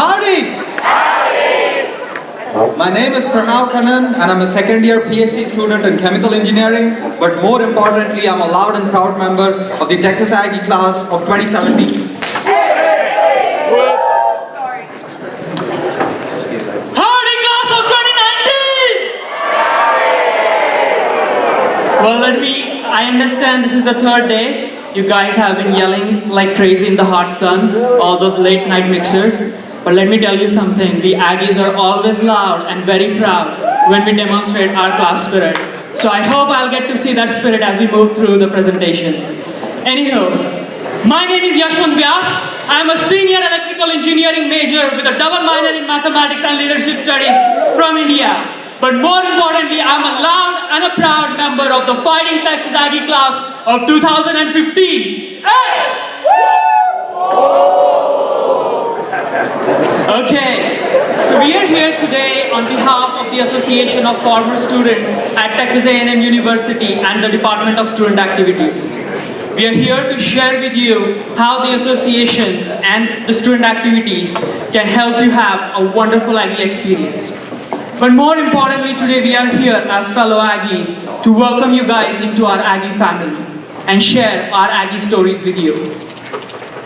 Howdy! My name is Pranav Kannan and I'm a second year PhD student in chemical engineering, but more importantly, I'm a loud and proud member of the Texas Aggie class of 2017. Howdy, class of 2019! Well, I understand this is the third day. You guys have been yelling like crazy in the hot sun, all those late night mixers. But let me tell you something, the Aggies are always loud and very proud when we demonstrate our class spirit. So I hope I'll get to see that spirit as we move through the presentation. Anywho, my name is Yashwant Vyas. I'm a senior electrical engineering major with a double minor in mathematics and leadership studies from India. But more importantly, I'm a loud and a proud member of the Fighting Texas Aggie class of 2015. Hey! Okay, so we are here today on behalf of the Association of Former Students at Texas A&M University and the Department of Student Activities. We are here to share with you how the association and the student activities can help you have a wonderful Aggie experience. But more importantly, today we are here as fellow Aggies to welcome you guys into our Aggie family and share our Aggie stories with you.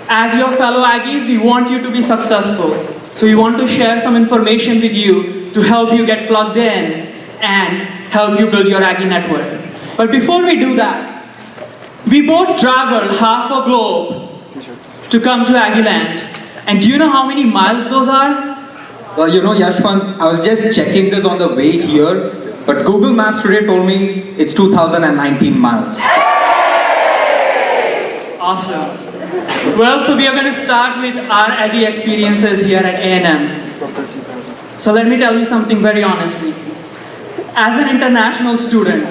As your fellow Aggies, we want you to be successful. So we want to share some information with you to help you get plugged in and help you build your Aggie network. But before we do that, we both traveled half a globe to come to Aggie Land. And do you know how many miles those are? Well, you know, Yashwant, I was just checking this on the way here, but Google Maps today told me it's 2019 miles. Awesome. Well, so we are going to start with our Aggie experiences here at A&M. So let me tell you something very honestly. As an international student,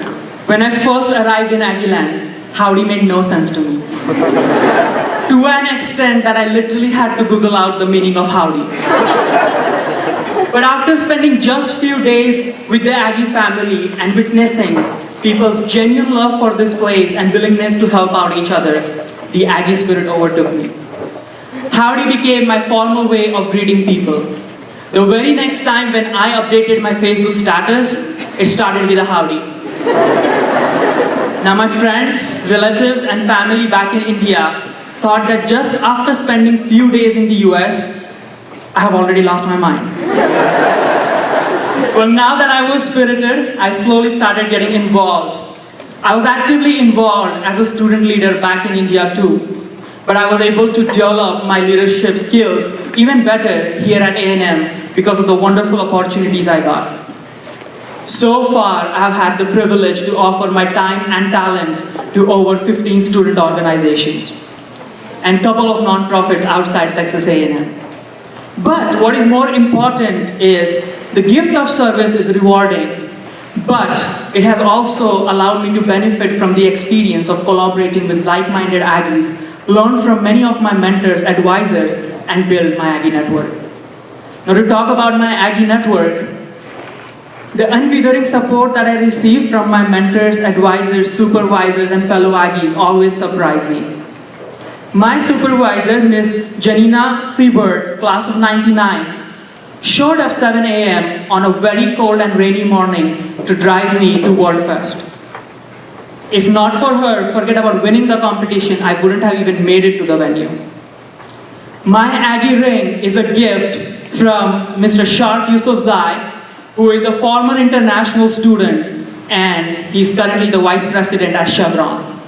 when I first arrived in Aggie Land, howdy made no sense to me. To an extent that I literally had to Google out the meaning of howdy. But after spending just few days with the Aggie family and witnessing people's genuine love for this place and willingness to help out each other, the Aggie spirit overtook me. Howdy became my formal way of greeting people. The very next time when I updated my Facebook status, it started with a howdy. Now my friends, relatives and family back in India thought that just after spending few days in the US, I have already lost my mind. Well, now that I was spirited, I slowly started getting involved. I was actively involved as a student leader back in India too, but I was able to develop my leadership skills even better here at A&M because of the wonderful opportunities I got. So far, I have had the privilege to offer my time and talents to over 15 student organizations and a couple of nonprofits outside Texas A&M. But what is more important is the gift of service is rewarding, but it has also allowed me to benefit from the experience of collaborating with like-minded Aggies, learn from many of my mentors, advisors, and build my Aggie network. Now to talk about my Aggie network, the unwavering support that I received from my mentors, advisors, supervisors, and fellow Aggies always surprised me. My supervisor, Ms. Janina Siebert, class of 99, showed up 7 a.m. on a very cold and rainy morning to drive me to World Fest. If not for her, forget about winning the competition, I wouldn't have even made it to the venue. My Aggie ring is a gift from Mr. Shark Yusufzai, who is a former international student, and he's currently the vice president at Chevron.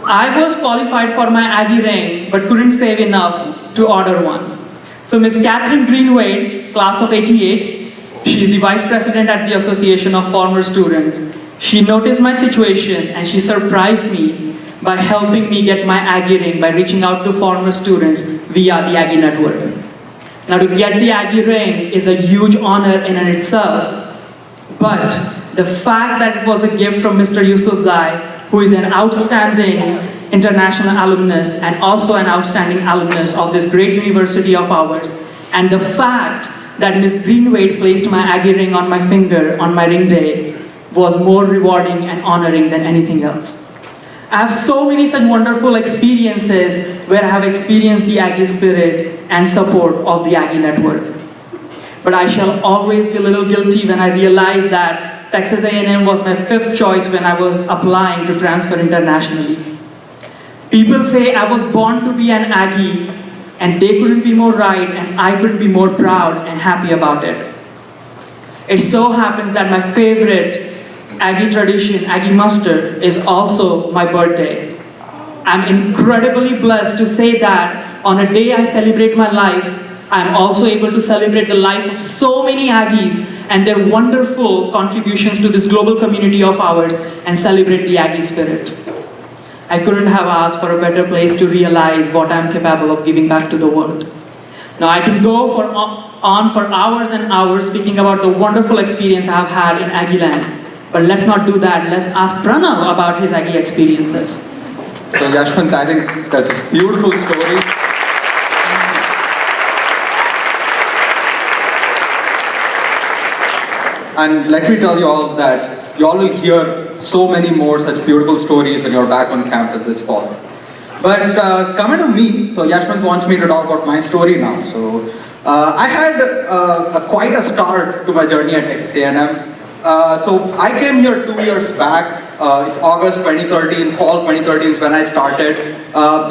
I was qualified for my Aggie ring, but couldn't save enough to order one. So Ms. Catherine Greenwade, class of 88, she's the vice president at the Association of Former Students. She noticed my situation and she surprised me by helping me get my Aggie ring by reaching out to former students via the Aggie network. Now to get the Aggie ring is a huge honor in and itself, but the fact that it was a gift from Mr. Yusufzai, who is an outstanding international alumnus and also an outstanding alumnus of this great university of ours, and the fact that Ms. Greenwade placed my Aggie ring on my finger on my ring day was more rewarding and honoring than anything else. I have so many such wonderful experiences where I have experienced the Aggie spirit and support of the Aggie network. But I shall always be a little guilty when I realize that Texas A&M was my fifth choice when I was applying to transfer internationally. People say I was born to be an Aggie, and they couldn't be more right, and I couldn't be more proud and happy about it. It so happens that my favorite Aggie tradition, Aggie mustard, is also my birthday. I'm incredibly blessed to say that on a day I celebrate my life, I'm also able to celebrate the life of so many Aggies and their wonderful contributions to this global community of ours and celebrate the Aggie spirit. I couldn't have asked for a better place to realize what I'm capable of giving back to the world. Now I can go on for hours and hours speaking about the wonderful experience I've had in Aggie land. But let's not do that. Let's ask Pranav about his Aggie experiences. So Yashwant, I think that's a beautiful story. And let me tell you all that you all will hear so many more such beautiful stories when you're back on campus this fall. But coming to me, so Yashwant wants me to talk about my story now. So I had quite a start to my journey at Texas A&M. So I came here 2 years back. It's August 2013, fall 2013 is when I started.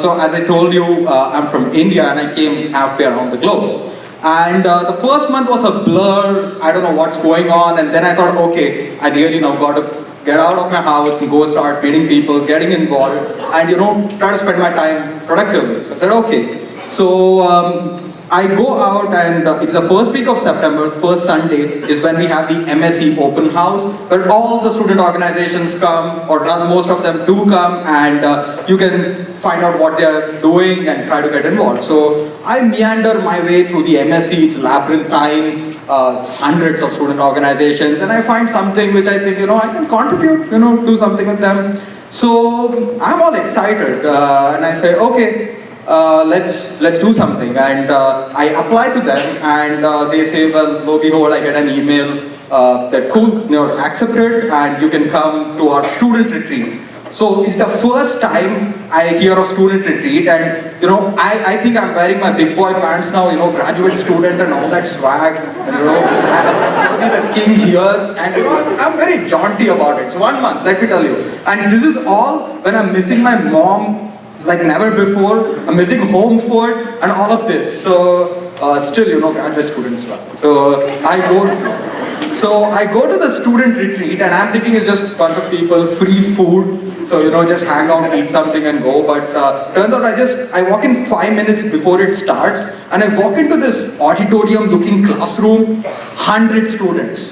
So as I told you, I'm from India and I came halfway around the globe. And the first month was a blur, I don't know what's going on, and then I thought, okay, I really now got to get out of my house and go start meeting people, getting involved, and try to spend my time productively. So I said, okay. So I go out and it's the first week of September, first Sunday is when we have the MSc open house, where all the student organizations come, or most of them do come, and you can find out what they are doing and try to get involved. So I meander my way through the MSc, it's labyrinthine, it's hundreds of student organizations, and I find something which I think, I can contribute, do something with them. So I'm all excited, and I say, okay, let's do something. And I apply to them, and they say, well, lo and behold, I get an email that cool, you're accepted, and you can come to our student retreat. So it's the first time I hear of student retreat, and I think I'm wearing my big boy pants now, graduate student and all that swag, and I'm going to be the king here, and I'm very jaunty about it. So 1 month, let me tell you. And this is all when I'm missing my mom like never before. I'm missing home food and all of this. So still, graduate student swag. So I go to the student retreat, and I'm thinking it's just a bunch of people, free food. So, just hang out, eat something and go. But turns out I walk in 5 minutes before it starts, and I walk into this auditorium looking classroom, 100 students,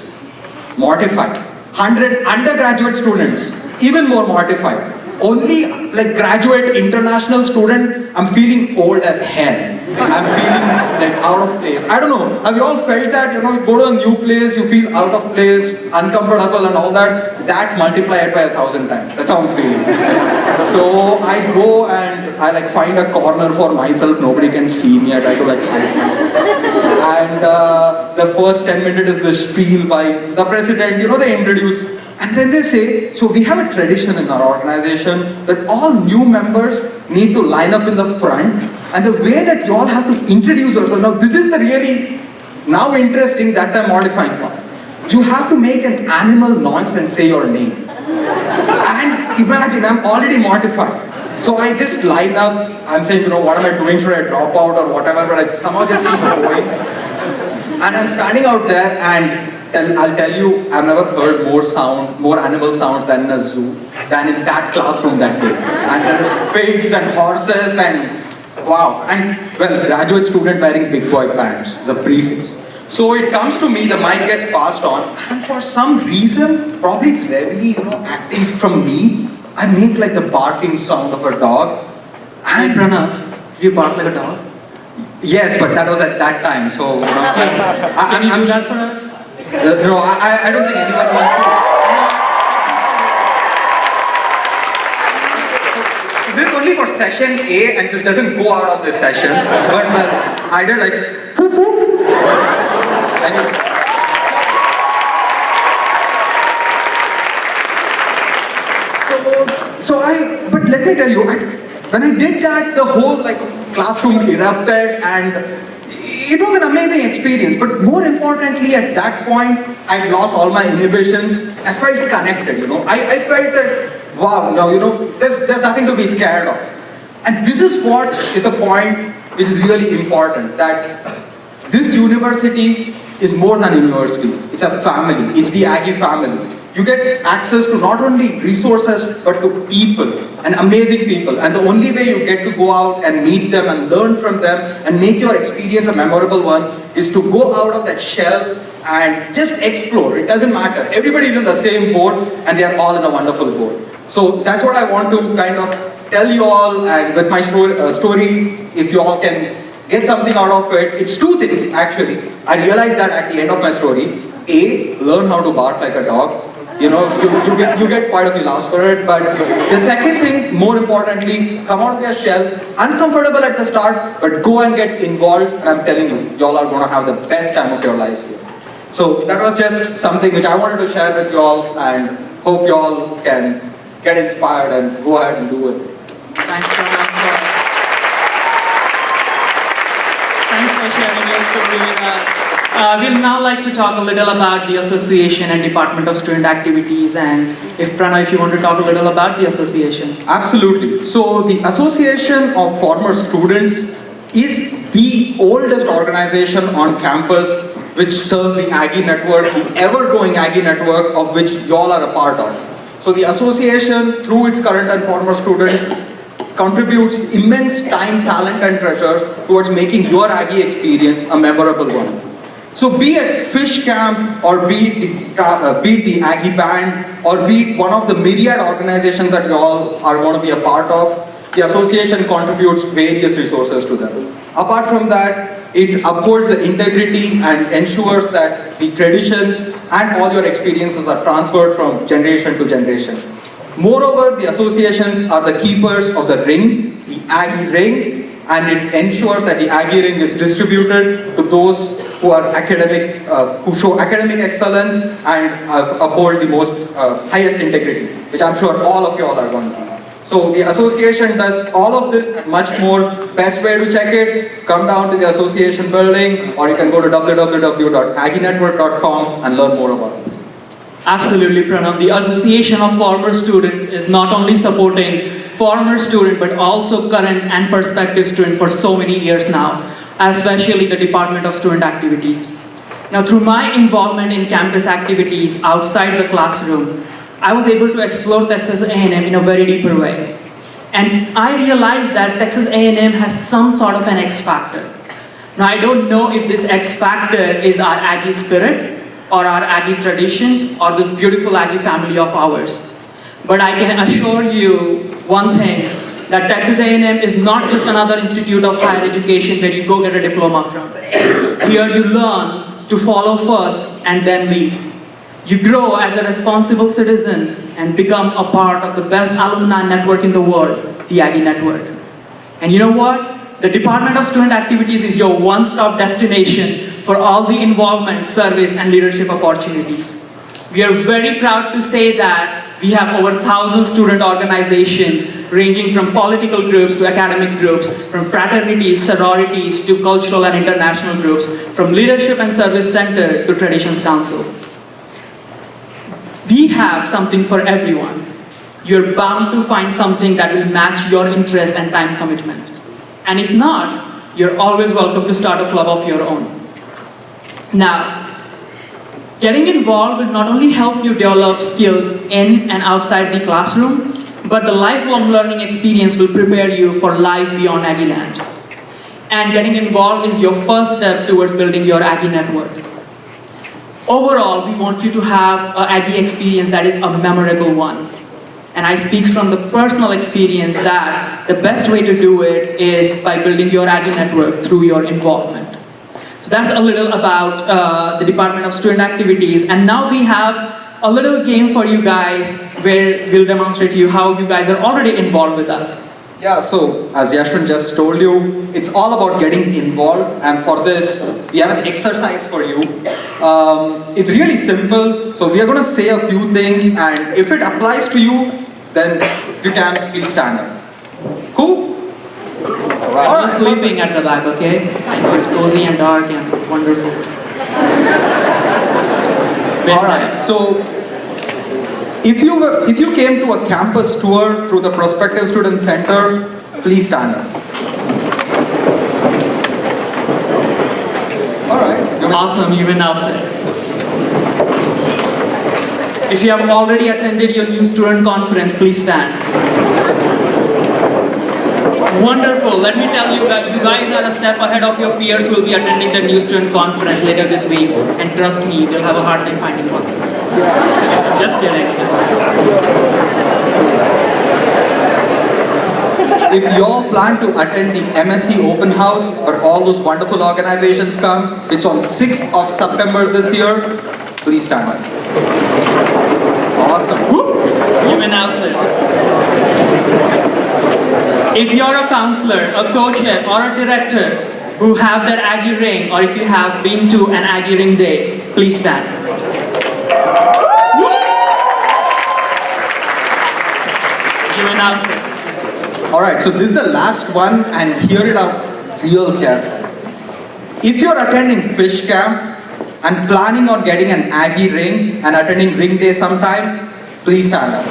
mortified. 100 undergraduate students, even more mortified. Only like graduate international student, I'm feeling old as hell. I'm feeling like out of place. I don't know, have you all felt that? You go to a new place, you feel out of place, uncomfortable and all that. That multiplied by 1,000 times. That's how I'm feeling. So I go and I find a corner for myself. Nobody can see me. I try to hide myself. And the first 10 minutes is the spiel by the president. They introduce. And then they say, so we have a tradition in our organization that all new members need to line up in the front, and the way that you all have to introduce yourself. Now this is the really now interesting, that I'm modifying part. You have to make an animal noise and say your name. And imagine, I'm already mortified. So I just line up, I'm saying, what am I doing? Should I drop out or whatever? But I somehow just keep going. And I'm standing out there, and I'll tell you, I've never heard more animal sounds than in a zoo, than in that classroom that day. And there's pigs and horses and wow. And well, graduate student wearing big boy pants is a prefix. So it comes to me, the mic gets passed on, and for some reason, probably it's really, acting from me, I make like the barking sound of a dog. And Pranav, you bark like a dog? Yes, but that was at that time, so Can you do that for us? No, I don't think anyone wants to. So this is only for session A, and this doesn't go out of this session. But I did like. But let me tell you, when I did that, the whole like classroom erupted, and it was an amazing experience. But more importantly, at that point, I'd lost all my inhibitions. I felt connected, I felt that, wow, now, there's nothing to be scared of. And this is what is the point which is really important, that this university is more than a university. It's a family. It's the Aggie family. You get access to not only resources, but to people, and amazing people. And the only way you get to go out and meet them and learn from them and make your experience a memorable one is to go out of that shell and just explore. It doesn't matter. Everybody's in the same boat, and they are all in a wonderful boat. So that's what I want to kind of tell you all, and with my story, if you all can get something out of it, it's two things actually. I realized that at the end of my story, A, learn how to bark like a dog. You get quite a few laughs for it, but the second thing, more importantly, come out of your shell, uncomfortable at the start, but go and get involved, and I'm telling you, y'all are gonna have the best time of your lives here. So that was just something which I wanted to share with you all, and hope you all can get inspired and go ahead and do it. Thanks, Pranav. Thanks for sharing your story with us. We'd now like to talk a little about the association and Department of Student Activities, and if Pranav, if you want to talk a little about the association. Absolutely. So the Association of Former Students is the oldest organization on campus which serves the Aggie network, the ever-growing Aggie network of which y'all are a part of. So the association, through its current and former students, contributes immense time, talent and treasures towards making your Aggie experience a memorable one. So be it Fish Camp, or be it the Aggie Band, or be it one of the myriad organizations that you all are going to be a part of, the association contributes various resources to them. Apart from that, it upholds the integrity and ensures that the traditions and all your experiences are transferred from generation to generation. Moreover, the associations are the keepers of the ring, the Aggie ring, and it ensures that the Aggie ring is distributed to those who are academic, who show academic excellence and uphold the most highest integrity, which I'm sure all of you all are going to do. So the association does all of this and much more. Best way to check it, come down to the association building, or you can go to www.aggienetwork.com and learn more about this. Absolutely, Pranav. The Association of Former Students is not only supporting former student, but also current and prospective student for so many years now, especially the Department of Student Activities. Now, through my involvement in campus activities outside the classroom, I was able to explore Texas A&M in a very deeper way. And I realized that Texas A&M has some sort of an X factor. Now, I don't know if this X factor is our Aggie spirit, or our Aggie traditions, or this beautiful Aggie family of ours. But I can assure you one thing, that Texas A&M is not just another institute of higher education where you go get a diploma from. Here you learn to follow first and then lead. You grow as a responsible citizen and become a part of the best alumni network in the world, the Aggie Network. And you know what? The Department of Student Activities is your one-stop destination for all the involvement, service, and leadership opportunities. We are very proud to say that we have over 1,000 student organizations ranging from political groups to academic groups, from fraternities, sororities to cultural and international groups, from leadership and service center to traditions council. We have something for everyone. You're bound to find something that will match your interest and time commitment. And if not, you're always welcome to start a club of your own. Now, getting involved will not only help you develop skills in and outside the classroom, but the lifelong learning experience will prepare you for life beyond Aggie land. And getting involved is your first step towards building your Aggie network. Overall, we want you to have an Aggie experience that is a memorable one. And I speak from the personal experience that the best way to do it is by building your Aggie network through your involvement. So that's a little about the Department of Student Activities. And now we have a little game for you guys where we'll demonstrate to you how you guys are already involved with us. Yeah, so as Yashwant just told you, it's all about getting involved, and for this, we have an exercise for you. It's really simple, so we are going to say a few things, and if it applies to you, then if you can, please stand up. Cool? I'm just sleeping at the back, okay? I know it's cozy and dark and wonderful. Alright, so if you came to a campus tour through the Prospective Student Center, please stand up. Alright. Awesome, you may now sit. If you have already attended your new student conference, please stand. Wonderful. Let me tell you that you guys are a step ahead of your peers who will be attending the new student conference later this week. And trust me, they'll have a hard time finding boxes. Just kidding. Just kidding. If you all plan to attend the MSc Open House, where all those wonderful organizations come, it's on 6th of September this year, please stand up. Awesome. You may now sit. If you're a counselor, a co-chair, or a director who have their Aggie ring, or if you have been to an Aggie ring day, please stand. You may now sit. Alright, so this is the last one, and hear it out real careful. If you're attending fish camp and planning on getting an Aggie ring and attending ring day sometime, please stand up.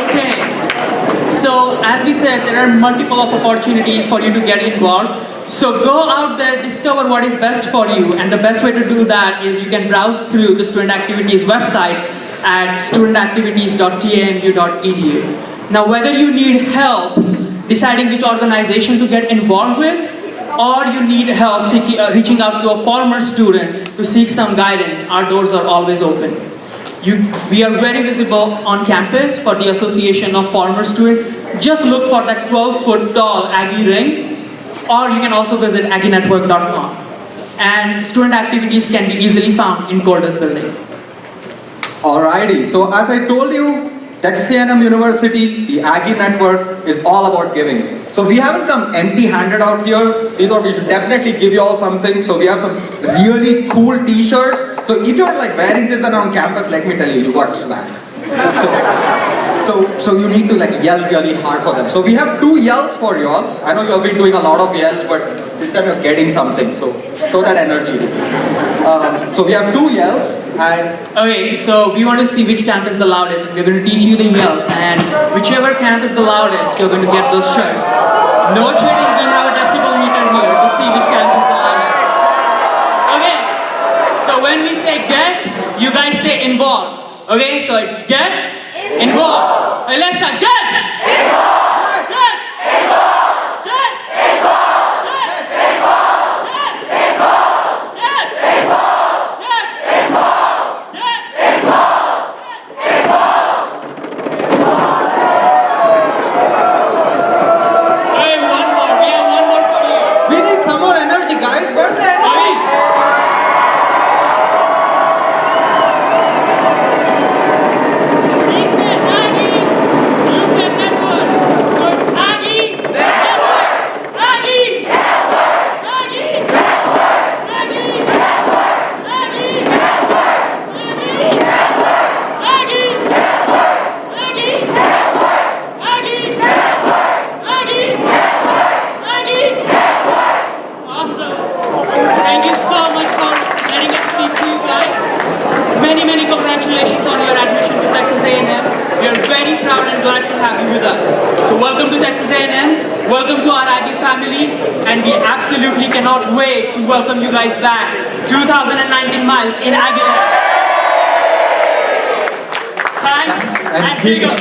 Okay, so as we said, there are multiple of opportunities for you to get involved. So go out there, discover what is best for you, and the best way to do that is you can browse through the Student Activities website at studentactivities.tamu.edu. Now, whether you need help deciding which organization to get involved with, or you need help reaching out to a former student to seek some guidance, our doors are always open. We are very visible on campus for the Association of Former Students. Just look for that 12-foot tall Aggie ring, or you can also visit AggieNetwork.com. And student activities can be easily found in Colders building. Alrighty, so as I told you, Texas A&M University, the Aggie Network is all about giving. So we haven't come empty-handed out here. We thought we should definitely give you all something. So we have some really cool t-shirts. So if you're like wearing this around campus, let me tell you, you got swag. So you need to like yell really hard for them. So we have 2 yells for you all. I know you have been doing a lot of yells, but this time you're getting something. So show that energy. So we have 2 yells and... Okay, so we want to see which camp is the loudest. We're going to teach you the yell, and whichever camp is the loudest, you're going to get those shirts. No cheating, we have a decibel meter here to see which camp is the loudest. Okay, so when we say get, you guys say involve. Okay, so it's get, involve. Okay, let's start. Get! Involve! Get! Involve! Get! Involve! Get! Involve! Get! Involve! Get! Involve! Get! Involve! Get! Involve! Hey, one more. We have one more for you. We need some more energy, guys. Where's the energy? Many congratulations on your admission to Texas A&M. We are very proud and glad to have you with us. So welcome to Texas A&M, welcome to our Aggie family, and we absolutely cannot wait to welcome you guys back 2019 miles in Aggie. Thanks, and here you go.